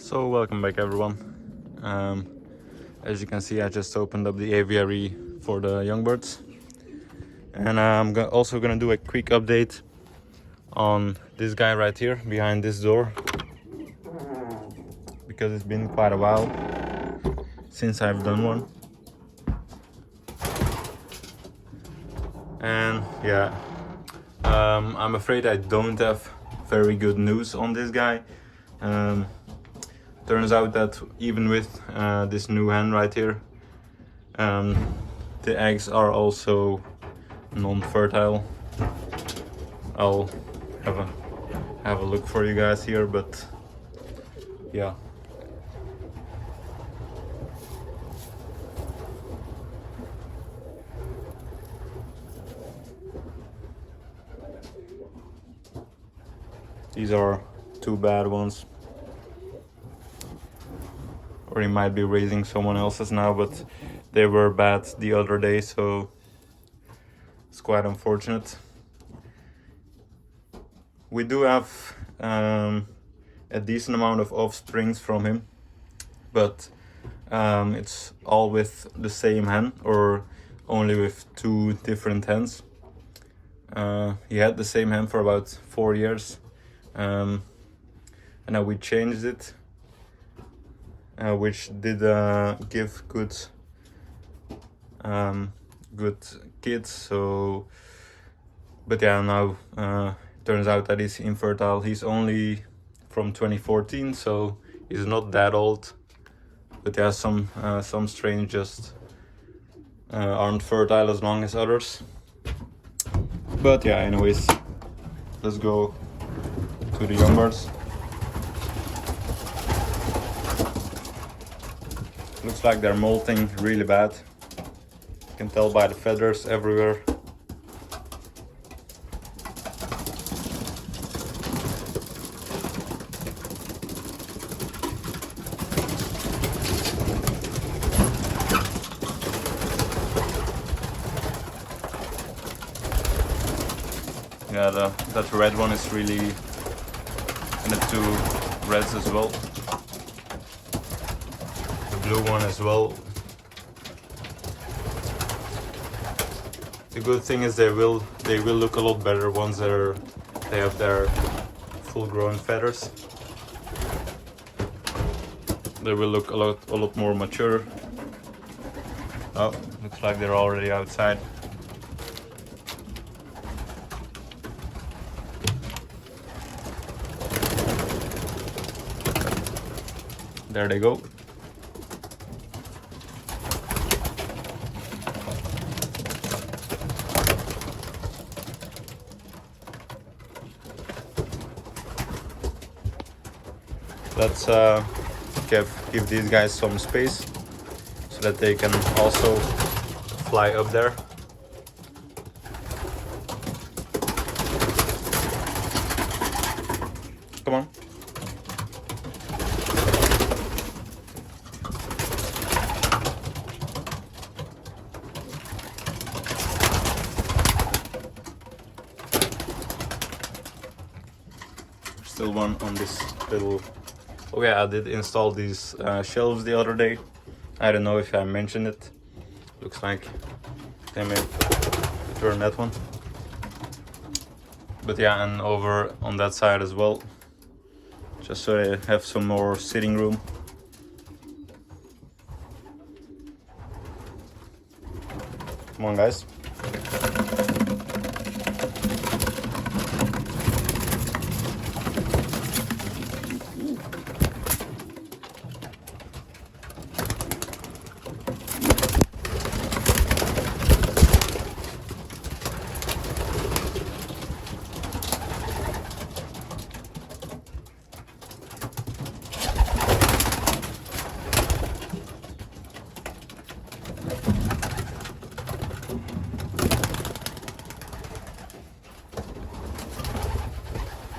So welcome back everyone. As you can see, I just opened up the aviary for the Youngbirds, and I'm also gonna do a quick update on this guy right here behind this door, because it's been quite a while since I've done one. And yeah, I'm afraid I don't have very good news on this guy. Turns out that even with this new hen right here, the eggs are also non-fertile. I'll have a look for you guys here, but yeah. These are two bad ones. Or he might be raising someone else's now, but they were bad the other day, so it's quite unfortunate. We do have a decent amount of offsprings from him, but it's all with the same hen, or only with two different hens. He had the same hen for about 4 years, and now we changed it, which did give good kids. So, but yeah, now turns out that he's infertile. He's only from 2014, so he's not that old. But yeah, some strains just aren't fertile as long as others. But yeah, anyways, let's go to the Youngbirds. Looks like they're molting really bad. You can tell by the feathers everywhere. Yeah, that red one is really, and the two reds as well. Blue one as well. The good thing is they will look a lot better once they have their full grown feathers. They will look a lot more mature. Oh, looks like they're already outside. There they go. Let's give these guys some space so that they can also fly up there. Come on. Still one on this little. Oh yeah, I did install these shelves the other day. I don't know if I mentioned it. Looks like they may return that one. But yeah, and over on that side as well, just so they have some more sitting room. Come on, guys.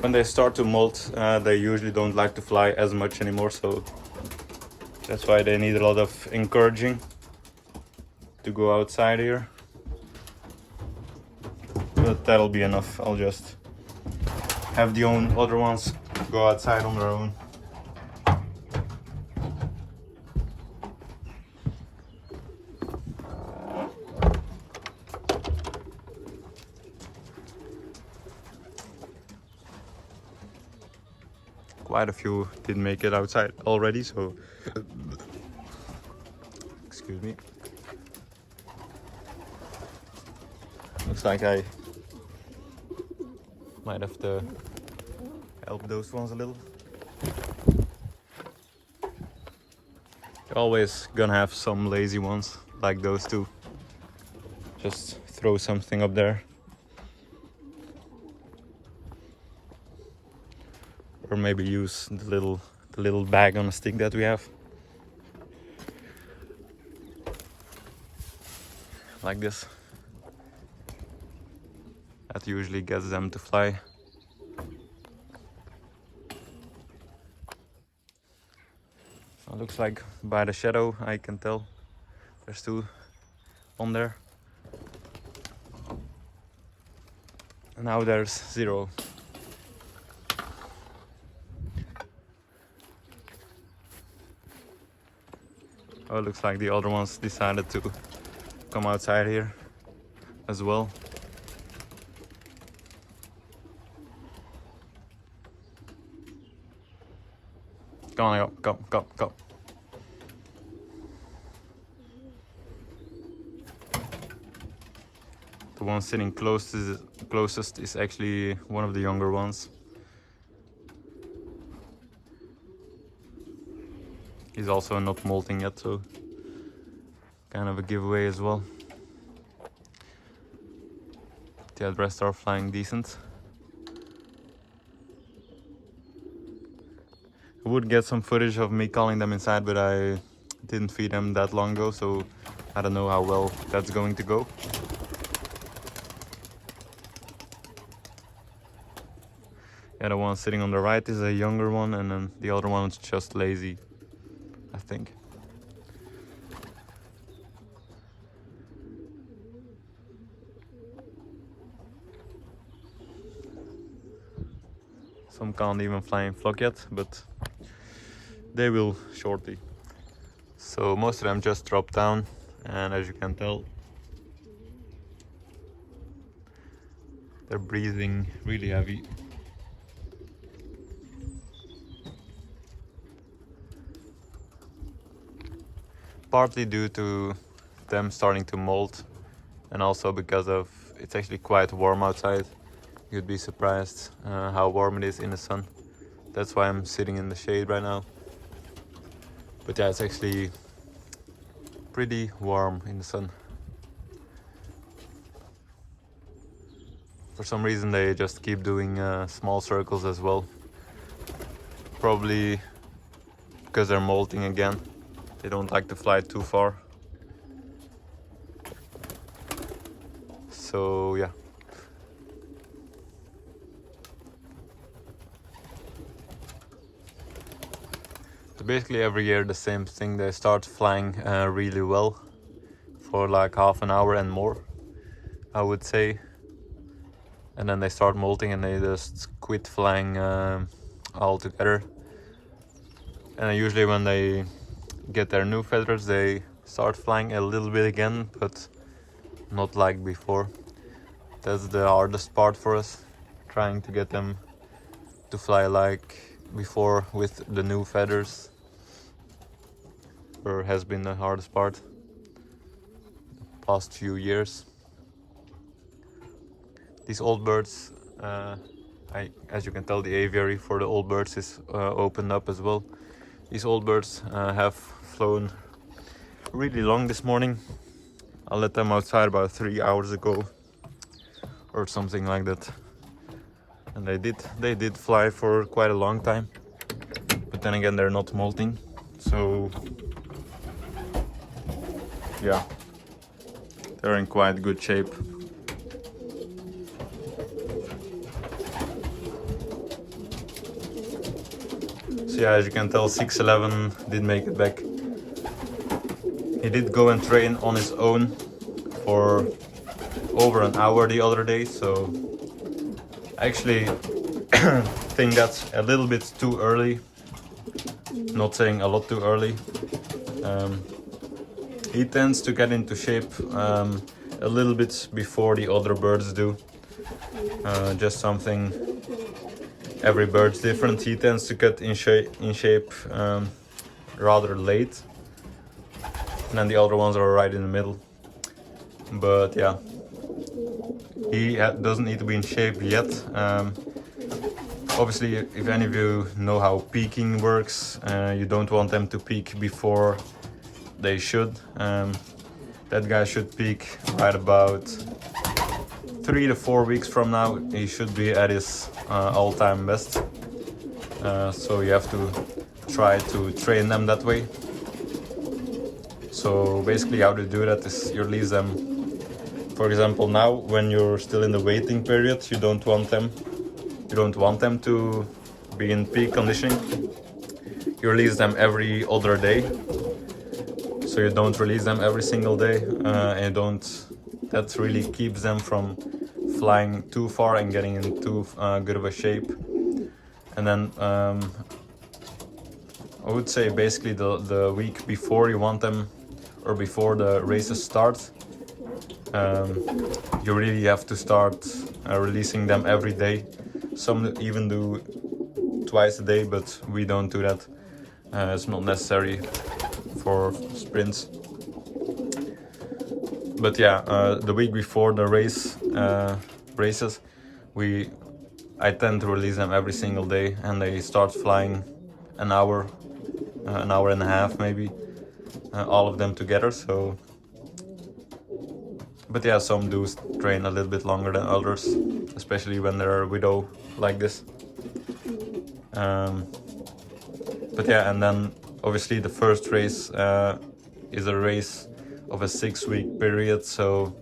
When they start to molt, they usually don't like to fly as much anymore, so that's why they need a lot of encouraging to go outside here. But that'll be enough. I'll just have the other ones go outside on their own. quite a few did make it outside already, so excuse me. Looks like I might have to help those ones a little. You're always gonna have some lazy ones like those two. Just throw something up there. Or maybe use the little bag on a stick that we have. Like this. That usually gets them to fly. So it looks like by the shadow I can tell there's two on there. And now there's 0. Oh, it looks like the other ones decided to come outside here as well. Come on, come. The one sitting closest is actually one of the younger ones. He's also not molting yet, so kind of a giveaway as well. The rest are flying decent. I would get some footage of me calling them inside, but I didn't feed them that long ago, so I don't know how well that's going to go. Yeah, the one sitting on the right is a younger one, and then the other one is just lazy, I think. Some can't even fly in flock yet, but they will shortly. So most of them just drop down, and as you can tell, they're breathing really heavy. Partly due to them starting to molt, and also because of it's actually quite warm outside. You'd be surprised how warm it is in the sun. That's why I'm sitting in the shade right now. But yeah, it's actually pretty warm in the sun. For some reason they just keep doing small circles as well. Probably because they're molting again. They don't like to fly too far. So yeah. So basically every year the same thing. They start flying really well for like half an hour and more, I would say. And then they start molting and they just quit flying altogether. And usually when they get their new feathers, they start flying a little bit again, but not like before. That's the hardest part for us, trying to get them to fly like before with the new feathers, or has been the hardest part the past few years. These old birds, as you can tell, the aviary for the old birds is opened up as well. These old birds have flown really long this morning. I let them outside about 3 hours ago or something like that, and they did fly for quite a long time, but then again they're not molting, so yeah, they're in quite good shape. So yeah, as you can tell, 611 did make it back. He did go and train on his own for over an hour the other day, so I actually think that's a little bit too early. Not saying a lot too early. He tends to get into shape a little bit before the other birds do. Just something every bird's different. He tends to cut in shape rather late, and then the other ones are right in the middle. But yeah, he doesn't need to be in shape yet. Obviously, if any of you know how peaking works, you don't want them to peak before they should. That guy should peak right about 3 to 4 weeks from now. He should be at his all-time best. So you have to try to train them that way. So basically how to do that is you release them. For example, now when you're still in the waiting period, you don't want them to be in peak conditioning. You release them every other day. So you don't release them every single day, and that really keeps them from flying too far and getting in too good of a shape. And then I would say basically the week before you want them, or before the races start, you really have to start releasing them every day. Some even do twice a day, but we don't do that. It's not necessary for sprints. But yeah, the week before the races, I tend to release them every single day, and they start flying an hour and a half maybe, all of them together. So, but yeah, some do train a little bit longer than others, especially when they're widow like this. But yeah, and then obviously the first race is a race of a 6-week period, so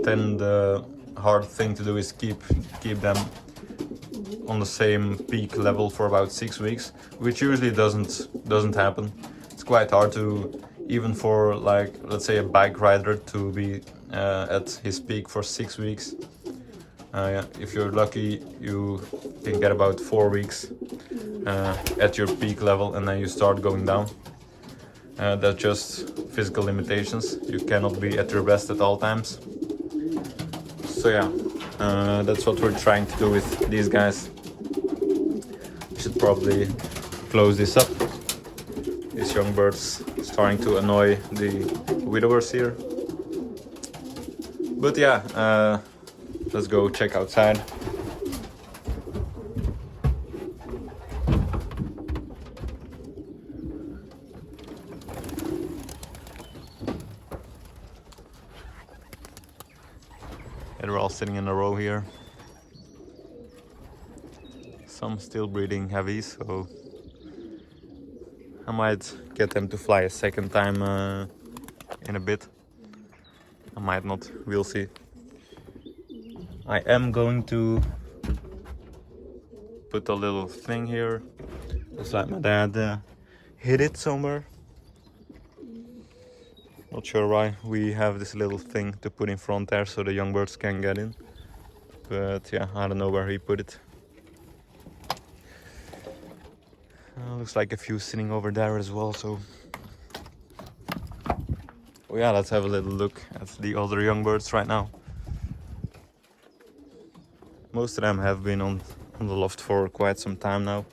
then the hard thing to do is keep them on the same peak level for about 6 weeks, which usually doesn't happen. It's quite hard to, even for like let's say a bike rider, to be at his peak for 6 weeks. If you're lucky, you can get about 4 weeks at your peak level, and then you start going down. That's just physical limitations. You cannot be at your best at all times. So yeah, that's what we're trying to do with these guys. We should probably close this up. These young birds starting to annoy the widowers here. But yeah, let's go check outside. And we're all sitting in a row here. Some still breathing heavy, so I might get them to fly a second time in a bit. I might not, we'll see. I am going to put a little thing here. Looks like my dad hid it somewhere. Not sure why. We have this little thing to put in front there so the young birds can get in. But yeah, I don't know where he put it. Looks like a few sitting over there as well, so... Oh yeah, let's have a little look at the other young birds right now. Most of them have been on the loft for quite some time now.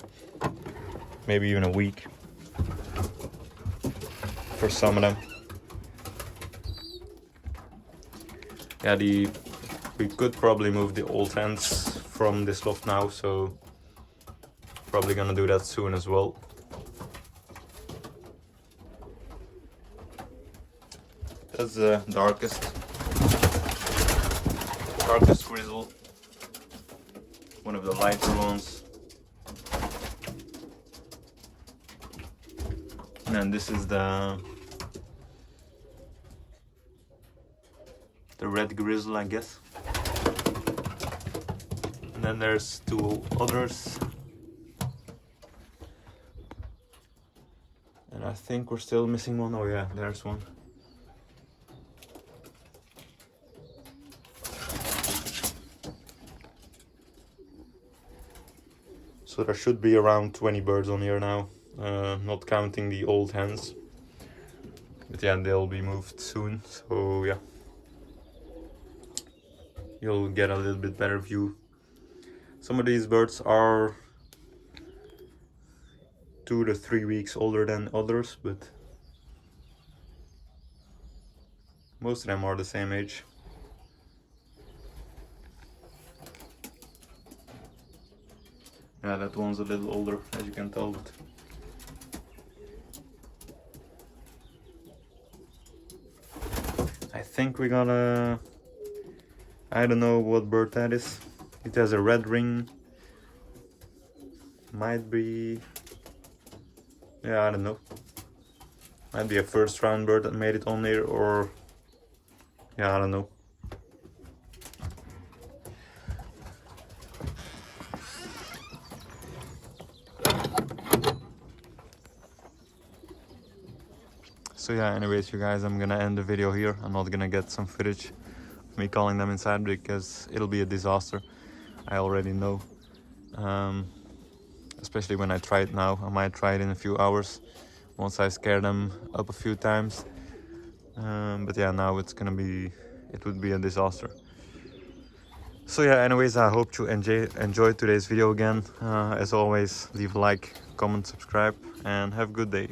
Maybe even a week. For some of them. Yeah, we could probably move the old hens from this loft now, so probably gonna do that soon as well. That's the darkest Grizzle. One of the lighter ones. And then this is the red Grizzle, I guess. And then there's two others. And I think we're still missing one. Oh yeah, there's one. So there should be around 20 birds on here now, not counting the old hens. But yeah, they'll be moved soon, so yeah. You'll get a little bit better view. Some of these birds are 2 to 3 weeks older than others, but most of them are the same age. Yeah, that one's a little older, as you can tell, but I think we got a... I don't know what bird that is. It has a red ring. Might be... yeah, I don't know. Might be a first round bird that made it on there, or... yeah, I don't know. So yeah, anyways, you guys, I'm gonna end the video here. I'm not gonna get some footage of me calling them inside because it'll be a disaster. I already know. Especially when I try it now. I might try it in a few hours once I scare them up a few times. But yeah, now it would be a disaster. So yeah, anyways, I hope you enjoyed today's video again. As always, leave a like, comment, subscribe, and have a good day.